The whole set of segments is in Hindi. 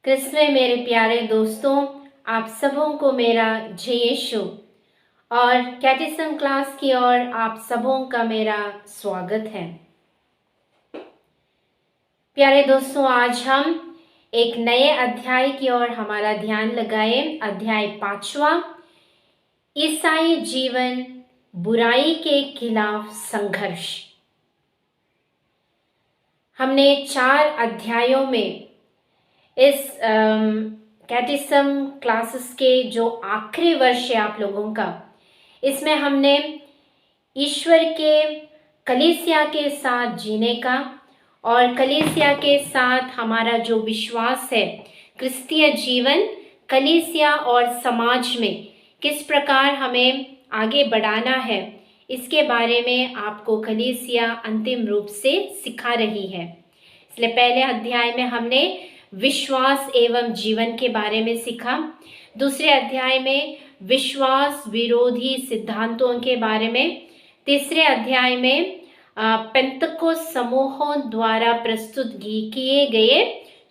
क्रिस्त में मेरे प्यारे दोस्तों, आप सबों को मेरा जय यीशु और कैटेकिज्म क्लास की ओर आप सबों का मेरा स्वागत है। प्यारे दोस्तों, आज हम एक नए अध्याय की ओर हमारा ध्यान लगाएं। अध्याय 5वां, ईसाई जीवन, बुराई के खिलाफ संघर्ष। हमने 4 अध्यायों में इस कैटेकिज्म क्लासेस के जो आखिरी वर्ष है आप लोगों का, इसमें हमने ईश्वर के कलीसिया के साथ जीने का और कलीसिया के साथ हमारा जो विश्वास है, क्रिस्तीय जीवन, कलीसिया और समाज में किस प्रकार हमें आगे बढ़ाना है, इसके बारे में आपको कलीसिया अंतिम रूप से सिखा रही है। इसलिए पहले अध्याय में हमने विश्वास एवं जीवन के बारे में सीखा। दूसरे अध्याय में विश्वास विरोधी सिद्धांतों के बारे में। तीसरे अध्याय में पेंतकोस्त समूहों द्वारा प्रस्तुत किए गए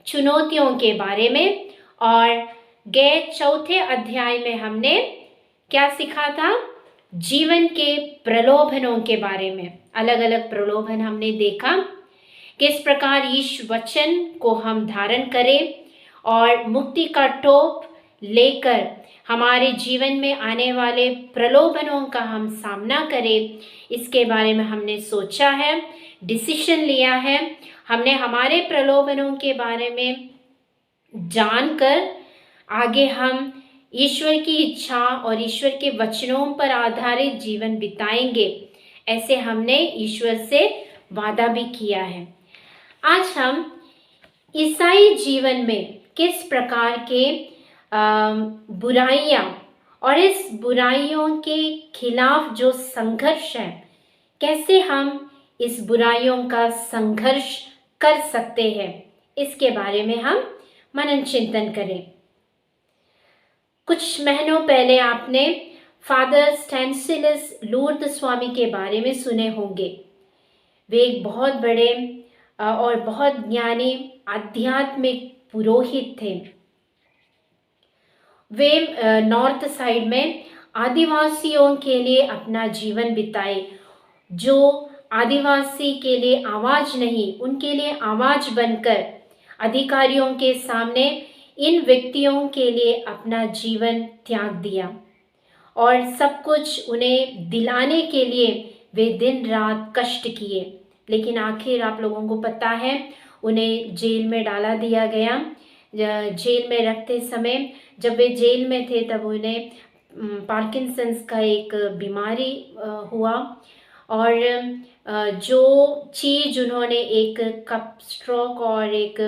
चुनौतियों के बारे में। और चौथे अध्याय में हमने क्या सीखा था? जीवन के प्रलोभनों के बारे में। अलग अलग प्रलोभन हमने देखा, किस प्रकार यीशु वचन को हम धारण करें और मुक्ति का टोप लेकर हमारे जीवन में आने वाले प्रलोभनों का हम सामना करें, इसके बारे में हमने सोचा है, डिसीजन लिया है। हमने हमारे प्रलोभनों के बारे में जानकर आगे हम ईश्वर की इच्छा और ईश्वर के वचनों पर आधारित जीवन बिताएंगे, ऐसे हमने ईश्वर से वादा भी किया है। आज हम ईसाई जीवन में किस प्रकार के बुराइयां और इस बुराइयों के खिलाफ जो संघर्ष है, कैसे हम इस बुराइयों का संघर्ष कर सकते हैं, इसके बारे में हम मनन चिंतन करें। कुछ महीनों पहले आपने फादर स्टैनिस्लास लूर्द स्वामी के बारे में सुने होंगे। वे एक बहुत बड़े और बहुत ज्ञानी आध्यात्मिक पुरोहित थे। वे नॉर्थ साइड में आदिवासियों के लिए अपना जीवन बिताए। जो आदिवासी के लिए आवाज नहीं, उनके लिए आवाज बनकर अधिकारियों के सामने इन व्यक्तियों के लिए अपना जीवन त्याग दिया और सब कुछ उन्हें दिलाने के लिए वे दिन रात कष्ट किए। लेकिन आखिर आप लोगों को पता है, उन्हें जेल में डाला दिया गया। जेल में रखते समय, जब वे जेल में थे, तब उन्हें पार्किंसंस का एक बीमारी हुआ और जो चीज़ उन्होंने, एक कप स्ट्रोक और एक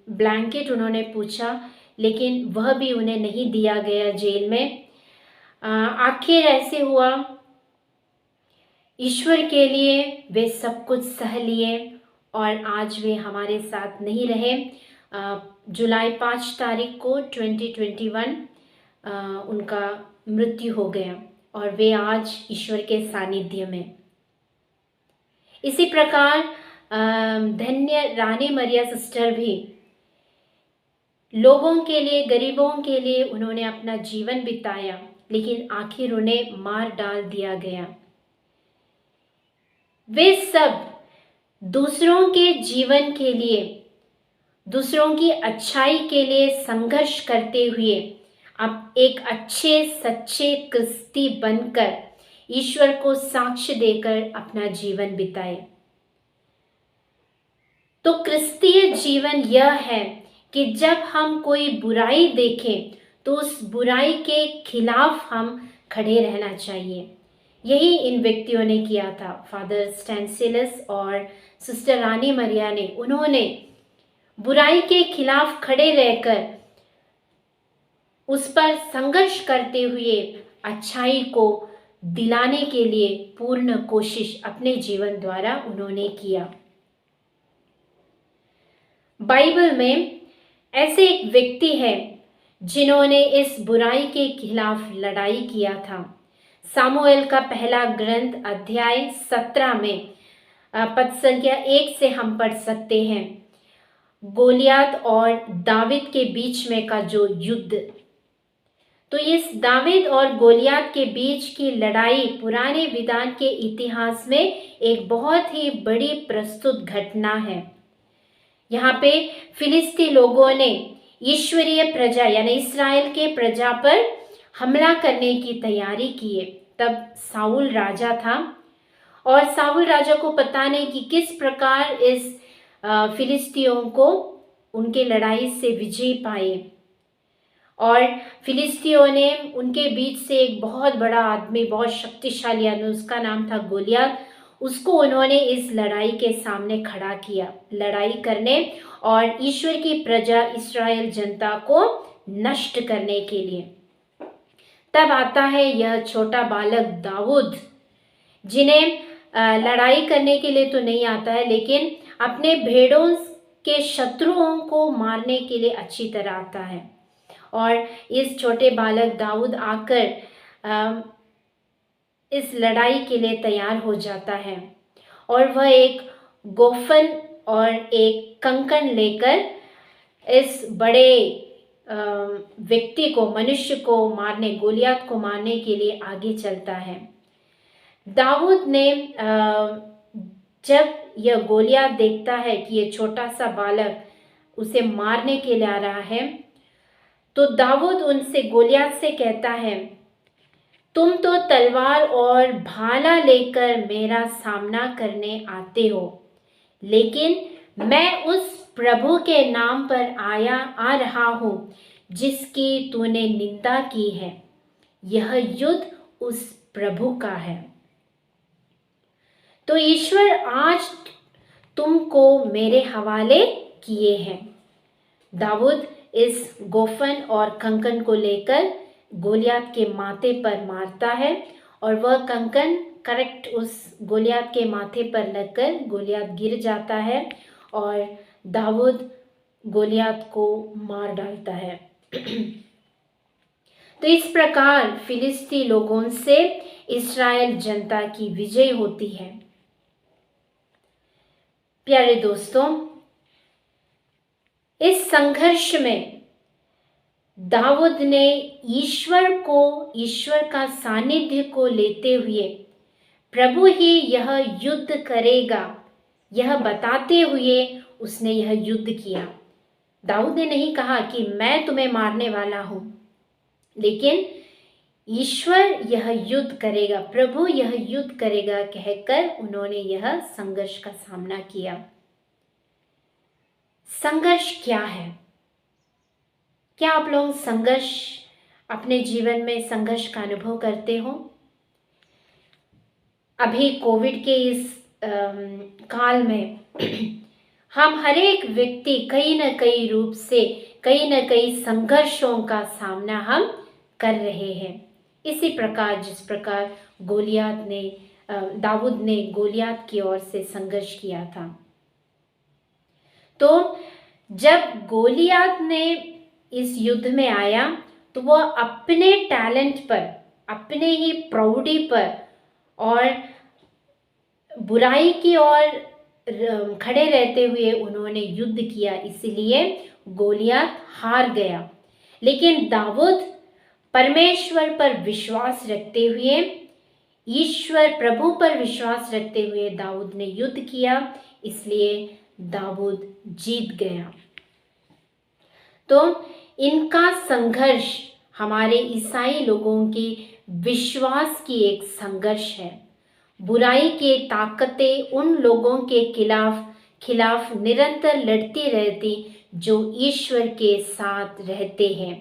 ब्लैंकेट उन्होंने पूछा, लेकिन वह भी उन्हें नहीं दिया गया जेल में। आखिर ऐसे हुआ, ईश्वर के लिए वे सब कुछ सह लिए और आज वे हमारे साथ नहीं रहे। जुलाई 5 तारीख को 2021 उनका मृत्यु हो गया और वे आज ईश्वर के सानिध्य में। इसी प्रकार धन्य रानी मरिया सिस्टर भी लोगों के लिए, गरीबों के लिए उन्होंने अपना जीवन बिताया, लेकिन आखिर उन्हें मार डाल दिया गया। वे सब दूसरों के जीवन के लिए, दूसरों की अच्छाई के लिए संघर्ष करते हुए अब एक अच्छे सच्चे क्रिस्ती बनकर ईश्वर को साक्ष्य देकर अपना जीवन बिताए। तो क्रिस्तीय जीवन यह है कि जब हम कोई बुराई देखें तो उस बुराई के खिलाफ हम खड़े रहना चाहिए। यही इन व्यक्तियों ने किया था, फादर स्टैनिस्लास और सिस्टर रानी मरिया ने। उन्होंने बुराई के खिलाफ खड़े रहकर उस पर संघर्ष करते हुए अच्छाई को दिलाने के लिए पूर्ण कोशिश अपने जीवन द्वारा उन्होंने किया। बाइबल में ऐसे एक व्यक्ति है जिन्होंने इस बुराई के खिलाफ लड़ाई किया था। सामुएल का पहला ग्रंथ अध्याय 17 में पद संख्या 1 से हम पढ़ सकते हैं। गोलियत और दाविद के बीच में का जो युद्ध, तो इस दाविद और गोलियत के बीच की लड़ाई पुराने विधान के इतिहास में एक बहुत ही बड़ी प्रस्तुत घटना है। यहाँ पे फिलिस्ती लोगों ने ईश्वरीय प्रजा यानी इस्राएल के प्रजा पर हमला करने की तैयारी की है। तब साउल राजा था और साउल राजा को पता नहीं कि किस प्रकार इस फिलिस्तियों को उनके लड़ाई से विजय पाए, और फिलिस्तियों ने उनके बीच से एक बहुत बड़ा आदमी, बहुत शक्तिशाली आदमी, उसका नाम था गोलियत, उसको उन्होंने इस लड़ाई के सामने खड़ा किया, लड़ाई करने और ईश्वर की प्रजा इस्राएल जनता को नष्ट करने के लिए। तब आता है यह छोटा बालक दाऊद, जिन्हें लड़ाई करने के लिए तो नहीं आता है, लेकिन अपने भेड़ों के शत्रुओं को मारने के लिए अच्छी तरह आता है। और इस छोटे बालक दाऊद आकर इस लड़ाई के लिए तैयार हो जाता है और वह एक गोफन और एक कंकण लेकर इस बड़े व्यक्ति को, मनुष्य को मारने, गोलियत को मारने के लिए आगे चलता है। दाऊद ने जब यह गोलियत देखता है कि यह छोटा सा बालक उसे मारने के लिए आ रहा है, तो दाऊद उनसे, गोलियत से कहता है, तुम तो तलवार और भाला लेकर मेरा सामना करने आते हो, लेकिन मैं उस प्रभु के नाम पर आ रहा हूँ जिसकी तूने निंदा की है। यह युद्ध उस प्रभु का है। तो ईश्वर आज तुमको मेरे हवाले किए हैं। दाऊद इस गोफन और कंकन को लेकर गोलियत के माथे पर मारता है और वह कंकन करेक्ट उस गोलियत के माथे पर लगकर गोलियत गिर जाता है और दाऊद गोलियत को मार डालता है। तो इस प्रकार फिलिस्ती लोगों से इस्राएल जनता की विजय होती है। प्यारे दोस्तों, इस संघर्ष में दाऊद ने ईश्वर का सानिध्य को लेते हुए प्रभु ही यह युद्ध करेगा, यह बताते हुए उसने यह युद्ध किया। दाऊद ने नहीं कहा कि मैं तुम्हें मारने वाला हूं, लेकिन ईश्वर यह युद्ध करेगा, प्रभु यह युद्ध करेगा कहकर उन्होंने यह संघर्ष का सामना किया। संघर्ष क्या है? क्या आप लोग संघर्ष, अपने जीवन में संघर्ष का अनुभव करते हो? अभी कोविड के इस काल में हम हर एक व्यक्ति कहीं न कहीं रूप से, कहीं न कहीं संघर्षों का सामना हम कर रहे हैं। इसी प्रकार जिस प्रकार दाऊद ने गोलियत की ओर से संघर्ष किया था। तो जब गोलियत ने इस युद्ध में आया तो वह अपने टैलेंट पर, अपने ही प्रौढ़ी पर और बुराई की ओर खड़े रहते हुए उन्होंने युद्ध किया, इसलिए गोलियत हार गया। लेकिन दाऊद परमेश्वर पर विश्वास रखते हुए, ईश्वर प्रभु पर विश्वास रखते हुए दाऊद ने युद्ध किया, इसलिए दाऊद जीत गया। तो इनका संघर्ष हमारे ईसाई लोगों के विश्वास की एक संघर्ष है। बुराई की ताकतें उन लोगों के खिलाफ निरंतर लड़ती रहती जो ईश्वर के साथ रहते हैं।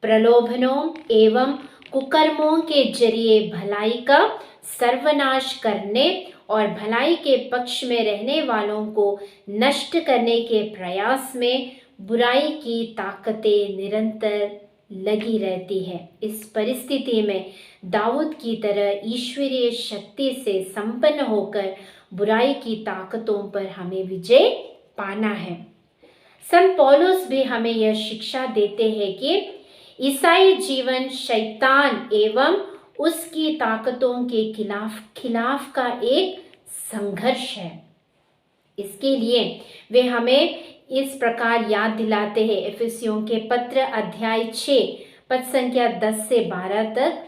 प्रलोभनों एवं कुकर्मों के जरिए भलाई का सर्वनाश करने और भलाई के पक्ष में रहने वालों को नष्ट करने के प्रयास में बुराई की ताकतें निरंतर लगी रहती है। इस परिस्थिति में दाऊद की तरह ईश्वरीय शक्ति से संपन्न होकर बुराई की ताकतों पर हमें विजय पाना है। संत पौलुस भी हमें यह शिक्षा देते हैं कि ईसाई जीवन शैतान एवं उसकी ताकतों के खिलाफ का एक संघर्ष है। इसके लिए वे हमें इस प्रकार याद दिलाते हैं इफिसियों के पत्र अध्याय 6 पद संख्या 10 से 12 तक।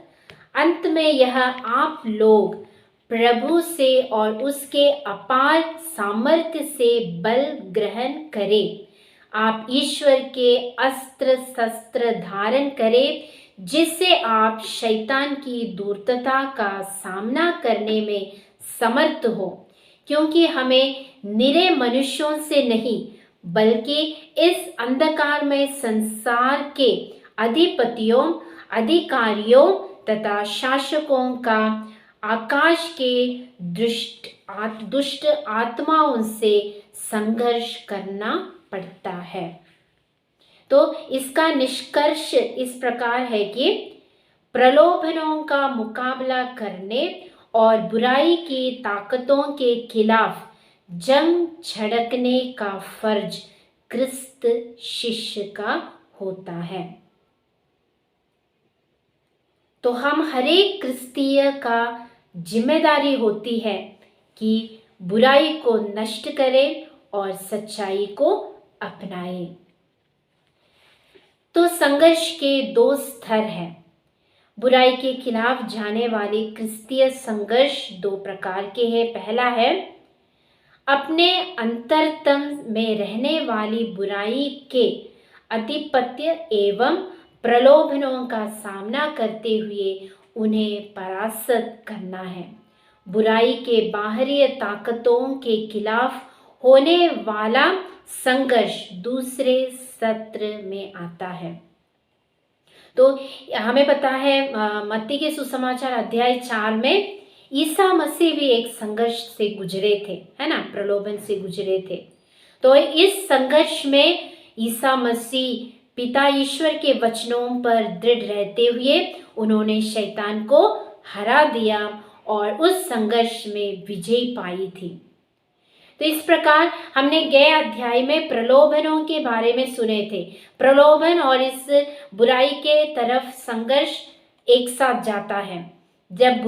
अंत में यह आप लोग प्रभु से और उसके अपार सामर्थ्य से बल ग्रहण करें। आप ईश्वर के अस्त्र शस्त्र धारण करें, जिससे आप शैतान की धूर्तता का सामना करने में समर्थ हो, क्योंकि हमें निरे मनुष्यों से नहीं बल्कि इस अंधकारमय संसार के अधिपतियों, अधिकारियों तथा शासकों का आकाश के दुष्ट आत्माओं से संघर्ष करना पड़ता है। तो इसका निष्कर्ष इस प्रकार है कि प्रलोभनों का मुकाबला करने और बुराई की ताकतों के खिलाफ जंग छड़कने का फर्ज क्रिस्त शिष्य का होता है। तो हम हरेक क्रिस्तीय का जिम्मेदारी होती है कि बुराई को नष्ट करें और सच्चाई को अपनाएं। तो संघर्ष के दो स्तर हैं। बुराई के खिलाफ जाने वाले क्रिस्तीय संघर्ष दो प्रकार के हैं। पहला है अपने अंतरतम में रहने वाली बुराई के आधिपत्य एवं प्रलोभनों का सामना करते हुए उन्हें परास्त करना है। बुराई के बाहरी ताकतों के खिलाफ होने वाला संघर्ष दूसरे सत्र में आता है। तो हमें पता है मत्ती के सुसमाचार अध्याय 4 में ईसा मसीह भी एक संघर्ष से गुजरे थे, है ना, प्रलोभन से गुजरे थे। तो इस संघर्ष में ईसा मसीह पिता ईश्वर के वचनों पर दृढ़ रहते हुए उन्होंने शैतान को हरा दिया और उस संघर्ष में विजय पाई थी। तो इस प्रकार हमने गए अध्याय में प्रलोभनों के बारे में सुने थे। प्रलोभन और इस बुराई के तरफ संघर्ष एक साथ जाता है। जब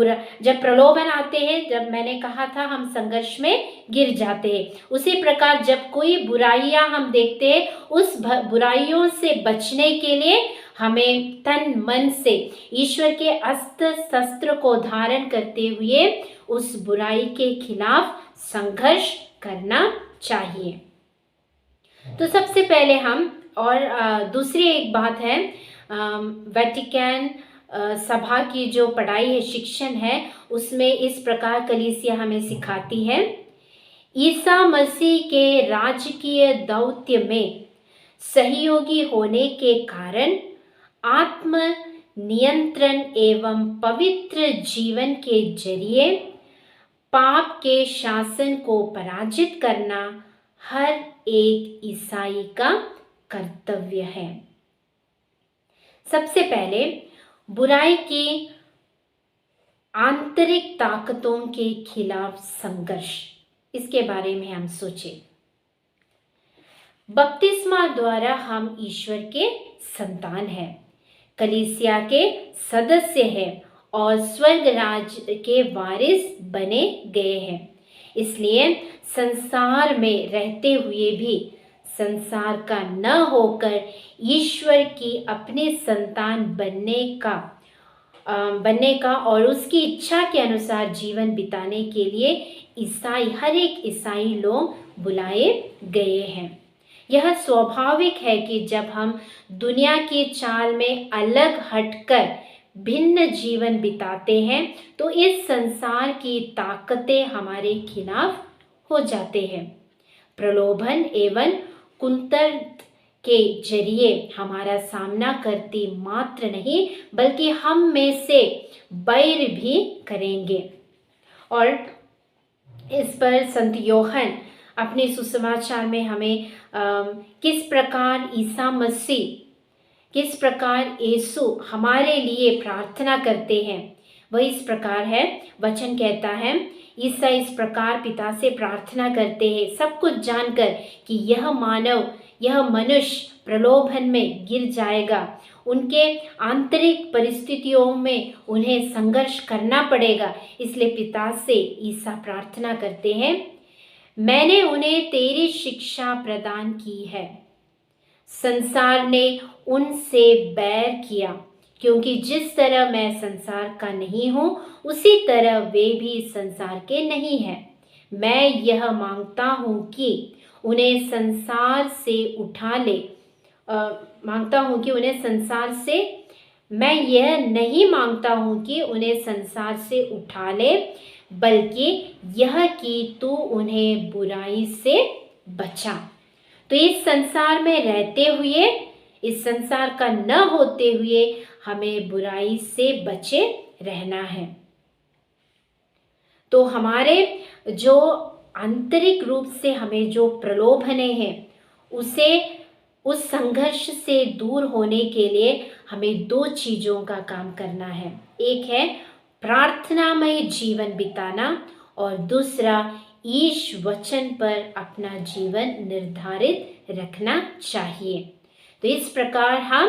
प्रलोभन आते हैं, जब मैंने कहा था हम संघर्ष में गिर जाते हैं, उसी प्रकार जब कोई बुराइयां हम देखते हैं, उस बुराइयों से बचने के लिए हमें तन मन से ईश्वर के अस्त्र शस्त्र को धारण करते हुए उस बुराई के खिलाफ संघर्ष करना चाहिए। तो सबसे पहले हम और दूसरी एक बात है, वेटिकन सभा की जो पढ़ाई है, शिक्षण है, उसमें इस प्रकार कलीसिया हमें सिखाती है, ईसा मसीह के राजकीय दौत्य में सहयोगी होने के कारण आत्म नियंत्रण एवं पवित्र जीवन के जरिए पाप के शासन को पराजित करना हर एक ईसाई का कर्तव्य है। सबसे पहले बुराई की आंतरिक ताकतों के खिलाफ संघर्ष, इसके बारे में हम सोचें। बपतिस्मा द्वारा हम ईश्वर के संतान हैं, कलीसिया के सदस्य हैं और स्वर्ग राज के वारिस बने गए हैं। इसलिए संसार में रहते हुए भी संसार का न होकर ईश्वर की अपने संतान बनने का और उसकी इच्छा के अनुसार जीवन बिताने के लिए हर एक ईसाई लोग बुलाए गए हैं। यह स्वाभाविक है कि जब हम दुनिया की चाल में अलग हटकर भिन्न जीवन बिताते हैं तो इस संसार की ताकतें हमारे खिलाफ हो जाते हैं। प्रलोभन एवं कुतंत्र के जरिए हमारा सामना करती मात्र नहीं बल्कि हम में से बैर भी करेंगे। और इस पर संत योहन अपने सुसमाचार में हमें किस प्रकार ईसा मसीह, किस प्रकार यीशु हमारे लिए प्रार्थना करते हैं, वह इस प्रकार है। वचन कहता है, ईसा इस प्रकार पिता से प्रार्थना करते हैं, सब कुछ जानकर कि यह मनुष्य प्रलोभन में गिर जाएगा, उनके आंतरिक परिस्थितियों में उन्हें संघर्ष करना पड़ेगा। इसलिए पिता से ईसा प्रार्थना करते हैं, मैंने उन्हें तेरी शिक्षा प्रदान की है। संसार ने उनसे बैर किया, क्योंकि जिस तरह मैं संसार का नहीं हूँ, उसी तरह वे भी संसार के नहीं हैं। मैं यह मांगता हूँ कि उन्हें संसार से उठा ले मांगता हूँ कि उन्हें संसार से मैं यह नहीं मांगता हूँ कि उन्हें संसार से उठा ले, बल्कि यह कि तू उन्हें बुराई से बचा। तो इस संसार में रहते हुए, इस संसार का न होते हुए हमें बुराई से बचे रहना है। तो हमारे जो आंतरिक रूप से हमें जो प्रलोभने हैं, उस संघर्ष से दूर होने के लिए हमें 2 चीज़ों का काम करना है। एक है प्रार्थनामय जीवन बिताना और दूसरा ईश वचन पर अपना जीवन निर्धारित रखना चाहिए। तो इस प्रकार हम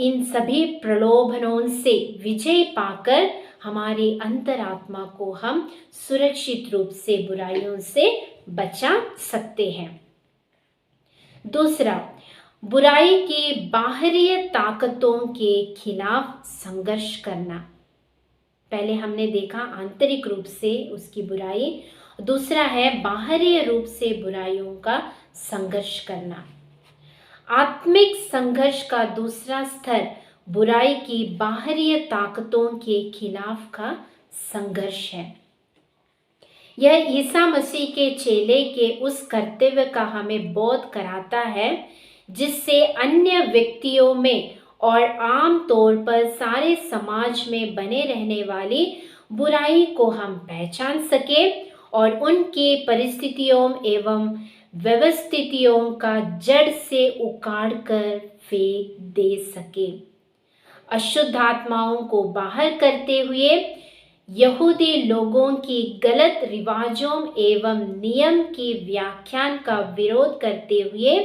इन सभी प्रलोभनों से विजय पाकर हमारी अंतरात्मा को हम सुरक्षित रूप से बुराइयों से बचा सकते हैं। दूसरा, बुराई की बाहरी ताकतों के खिलाफ संघर्ष करना। पहले हमने देखा आंतरिक रूप से उसकी बुराई, दूसरा है बाहरी रूप से बुराइयों का संघर्ष करना। आत्मिक संघर्ष का दूसरा स्तर बुराई की बाहरी ताकतों के खिलाफ का संघर्ष है। यह ईसा मसीह के चेले के उस कर्तव्य का हमें बोध कराता है जिससे अन्य व्यक्तियों में और आम तौर पर सारे समाज में बने रहने वाली बुराई को हम पहचान सके और उनकी परिस्थितियों एवं व्यवस्थितियों का जड़ से उखाड़ कर फेंक दे सके। अशुद्ध आत्माओं को बाहर करते हुए यहूदी लोगों की गलत रिवाजों एवं नियम की व्याख्यान का विरोध करते हुए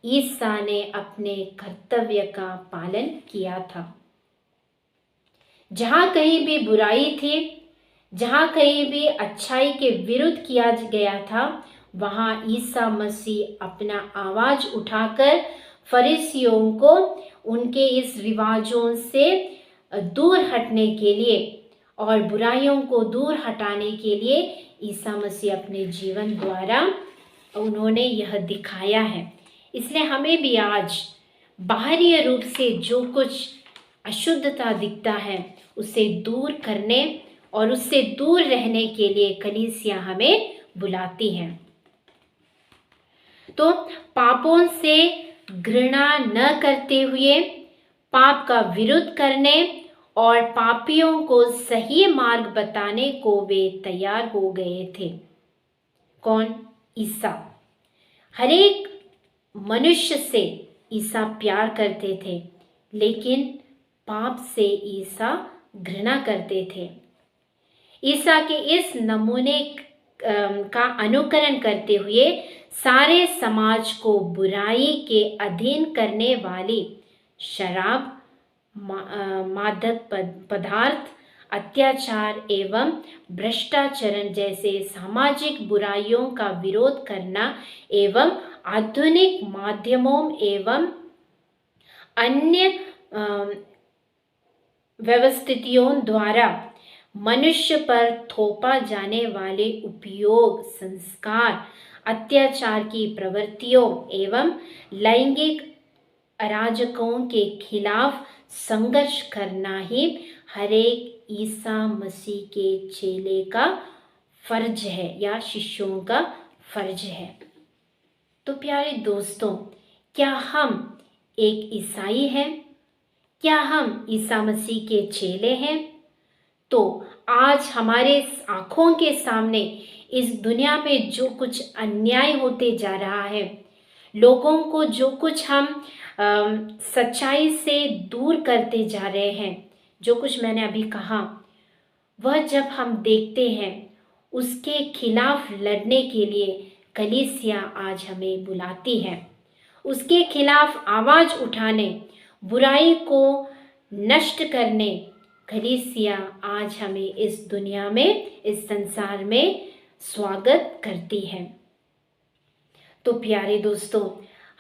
ईसा ने अपने कर्तव्य का पालन किया था। जहां कहीं भी बुराई थी, जहां कहीं भी अच्छाई के विरुद्ध किया गया था, वहां ईसा मसीह अपना आवाज उठाकर फरीसियों को उनके इस रिवाजों से दूर हटने के लिए और बुराइयों को दूर हटाने के लिए ईसा मसीह अपने जीवन द्वारा उन्होंने यह दिखाया है। इसलिए हमें भी आज बाहरी रूप से जो कुछ अशुद्धता दिखता है उसे दूर करने और उससे दूर रहने के लिए कलीसिया हमें बुलाती है। तो पापों से घृणा न करते हुए पाप का विरोध करने और पापियों को सही मार्ग बताने को वे तैयार हो गए थे। कौन? ईसा। हर एक मनुष्य से ईसा प्यार करते थे, लेकिन पाप से ईसा घृणा करते थे। ईसा के इस नमूने का अनुकरण करते हुए सारे समाज को बुराई के अधीन करने वाली शराब, मादक पदार्थ, अत्याचार एवं भ्रष्टाचार जैसे सामाजिक बुराइयों का विरोध करना एवं आधुनिक माध्यमों एवं अन्य व्यवस्थितियों द्वारा मनुष्य पर थोपा जाने वाले उपयोग, संस्कार, अत्याचार की प्रवृत्तियों एवं लैंगिक अराजकों के खिलाफ संघर्ष करना ही हर एक ईसा मसीह के चेले का फर्ज है या शिष्यों का फर्ज है। तो प्यारे दोस्तों, क्या हम एक ईसाई हैं? क्या हम ईसा मसीह के चेले हैं? तो आज हमारे आंखों के सामने इस दुनिया में जो कुछ अन्याय होते जा रहा है, लोगों को जो कुछ हम सच्चाई से दूर करते जा रहे हैं, जो कुछ मैंने अभी कहा, वह जब हम देखते हैं उसके खिलाफ लड़ने के लिए कलीसिया आज हमें बुलाती है। उसके खिलाफ आवाज उठाने, बुराई को नष्ट करने कलीसिया आज हमें इस दुनिया में, इस संसार में स्वागत करती है। तो प्यारे दोस्तों,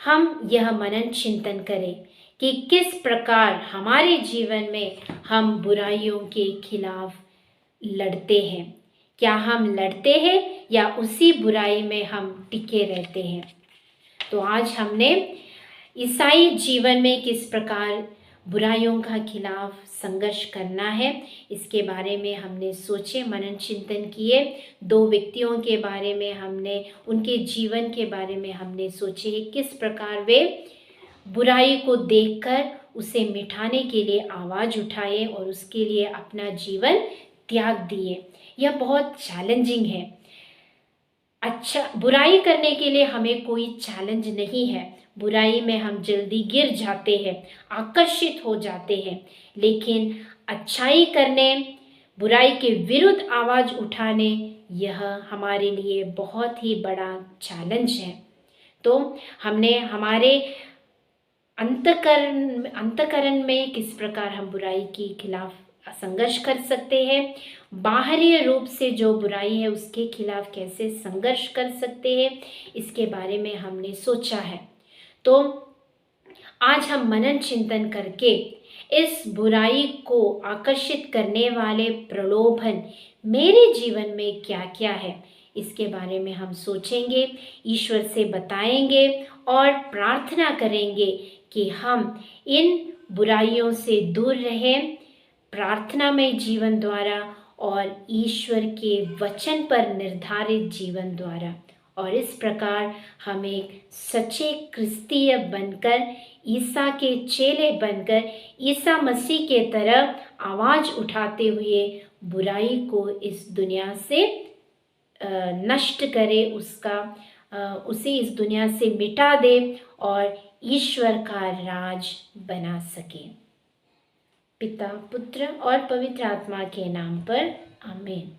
हम यह मनन चिंतन करें कि किस प्रकार हमारे जीवन में हम बुराइयों के खिलाफ लड़ते हैं। क्या हम लड़ते हैं या उसी बुराई में हम टिके रहते हैं। तो आज हमने ईसाई जीवन में किस प्रकार बुराइयों का खिलाफ संघर्ष करना है, इसके बारे में हमने सोचे, मनन चिंतन किए। दो व्यक्तियों के बारे में हमने, उनके जीवन के बारे में हमने सोचे किस प्रकार वे बुराई को देखकर उसे मिटाने के लिए आवाज़ उठाए और उसके लिए अपना जीवन त्याग दिए। यह बहुत चैलेंजिंग है। अच्छा, बुराई करने के लिए हमें कोई चैलेंज नहीं है। बुराई में हम जल्दी गिर जाते हैं, आकर्षित हो जाते हैं, लेकिन अच्छाई करने, बुराई के विरुद्ध आवाज़ उठाने, यह हमारे लिए बहुत ही बड़ा चैलेंज है। तो हमने हमारे अंतकरण में किस प्रकार हम बुराई के खिलाफ संघर्ष कर सकते हैं, बाहरी रूप से जो बुराई है उसके खिलाफ कैसे संघर्ष कर सकते हैं, इसके बारे में हमने सोचा है। तो आज हम मनन चिंतन करके इस बुराई को आकर्षित करने वाले प्रलोभन मेरे जीवन में क्या क्या है, इसके बारे में हम सोचेंगे, ईश्वर से बताएंगे और प्रार्थना करेंगे कि हम इन बुराइयों से दूर रहें, प्रार्थना में जीवन द्वारा और ईश्वर के वचन पर निर्धारित जीवन द्वारा। और इस प्रकार हम एक सच्चे क्रिस्तीय बनकर, ईसा के चेले बनकर, ईसा मसीह के तरह आवाज़ उठाते हुए बुराई को इस दुनिया से नष्ट करे, उसे इस दुनिया से मिटा दे और ईश्वर का राज बना सके। पिता, पुत्र और पवित्र आत्मा के नाम पर आमीन।